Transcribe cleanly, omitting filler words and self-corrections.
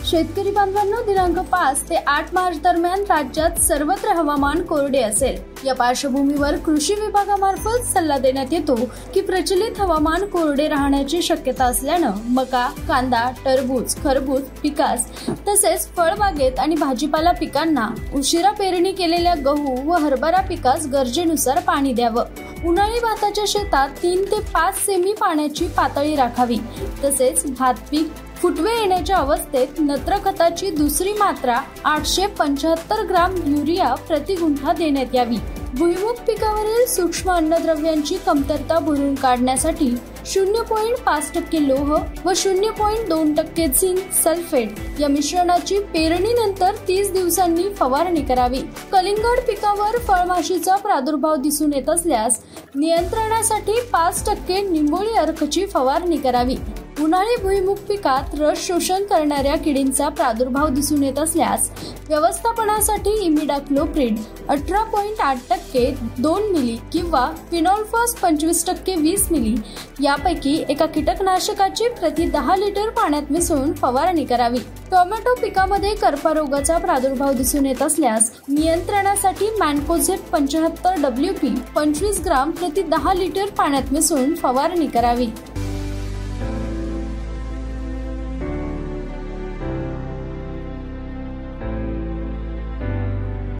शेतकरी बांधवांनो, दिनांक 5 ते 8 मार्च दरम्यान राज्यात सर्वत्र हवामान कोरडे असेल। या पार्श्वभूमीवर कृषी विभागामार्फत सल्ला देण्यात येतो की प्रचलित हवामान कोरडे राहण्याची शक्यता असल्यानं मका, कांदा, टरबूज, खरबूज पिकास तसेच फळबागेत आणि भाजीपाला पिकांना उशिरा पेरणी केलेल्या गहू व हरभरा पिकास गरजेनुसार पाणी द्यावं। उन्हाळी भाताच्या शेतात 3 ते 5 सेमी पाण्याची पातळी राखावी। तसेच भात पीक फुटवे येण्याच्या अवस्थेत नत्र खताची दुसरी मात्रा 875 ग्राम युरिया प्रति गुंठा देण्यात यावी। भुईमूग पिकावरील सूक्ष्म अन्नद्रव्यांची कमतरता भरून काढण्यासाठी 0.5% लोह व 0.2% झिंक सल्फेट या मिश्रणाची पेरणीनंतर 30 दिवसांनी फवारणी करावी। कलिंगड पिकावर फळमाशीचा प्रादुर्भाव दिसून येत असल्यास नियंत्रणासाठी 5% निंबोळी अर्कची फवारणी करावी। उन्हाळी भुईमूग पिकात रस शोषण करणाऱ्या किडींचा प्रादुर्भाव दिसून येत असल्यास व्यवस्थापनासाठी इमिडाक्लोप्रिड 18.8% 2 मिली किंवा फिनोल्फॉस 25% 20 मिली यापैकी एका कीटकनाशकाची प्रति 10 लिटर पाण्यात मिसळून फवारणी करावी। टोमॅटो पिकामध्ये करपा रोगाचा प्रादुर्भाव दिसून येत असल्यास नियंत्रणासाठी मॅनकोझेब 75 WP 25 ग्राम प्रति 10 लिटर पाण्यात मिसळून फवारणी करावी।